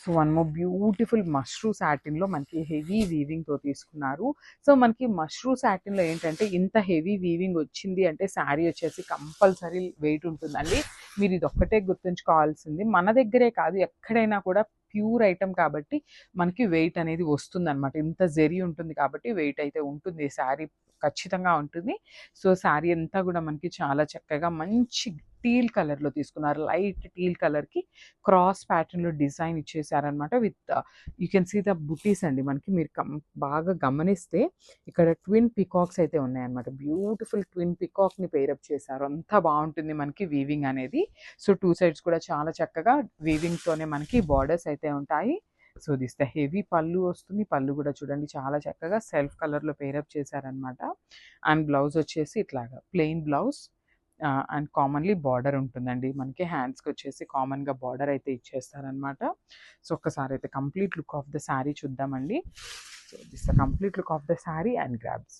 So one more beautiful mashru సాటిన్లో మనకి heavy వీవింగ్తో తీసుకున్నారు. సో మనకి మష్రూ సాటిన్లో ఏంటంటే ఇంత హెవీ వీవింగ్ వచ్చింది అంటే శారీ వచ్చేసి కంపల్సరీ వెయిట్ ఉంటుందండి. మీరు ఇది ఒక్కటే గుర్తుంచుకోవాల్సింది, మన దగ్గరే కాదు ఎక్కడైనా కూడా ప్యూర్ ఐటమ్ కాబట్టి మనకి వెయిట్ అనేది వస్తుందన్నమాట. ఇంత జెరీ ఉంటుంది కాబట్టి వెయిట్ అయితే ఉంటుంది, శారీ ఖచ్చితంగా ఉంటుంది. సో శారీ అంతా కూడా మనకి చాలా చక్కగా మంచి టీల్ కలర్లో తీసుకున్నారు. లైట్ టీల్ కలర్కి క్రాస్ ప్యాటర్న్లో డిజైన్ ఇచ్చేసారనమాట. With you can see the buttis అండి. మనకి మీరు బాగా గమనిస్తే ఇక్కడ ట్విన్ పికాక్స్ అయితే ఉన్నాయన్నమాట. బ్యూటిఫుల్ ట్విన్ పికాక్ని పేరప్ చేశారు. అంతా బాగుంటుంది మనకి వీవింగ్ అనేది. సో టూ సైడ్స్ కూడా చాలా చక్కగా వీవింగ్తోనే మనకి బార్డర్స్ అయితే ఉంటాయి. సో దిస్ ద హెవీ పళ్ళు వస్తుంది. పళ్ళు కూడా చూడండి చాలా చక్కగా సెల్ఫ్ కలర్లో పేరప్ చేశారనమాట. అండ్ బ్లౌజ్ వచ్చేసి ఇట్లాగా plain blouse and commonly border ఉంటుందండి. మనకి హ్యాండ్స్కి వచ్చేసి కామన్గా బార్డర్ అయితే ఇచ్చేస్తారనమాట. సో ఒక్కసారి అయితే complete look of the sari చూద్దామండి. So this the complete look of the sari and grabs.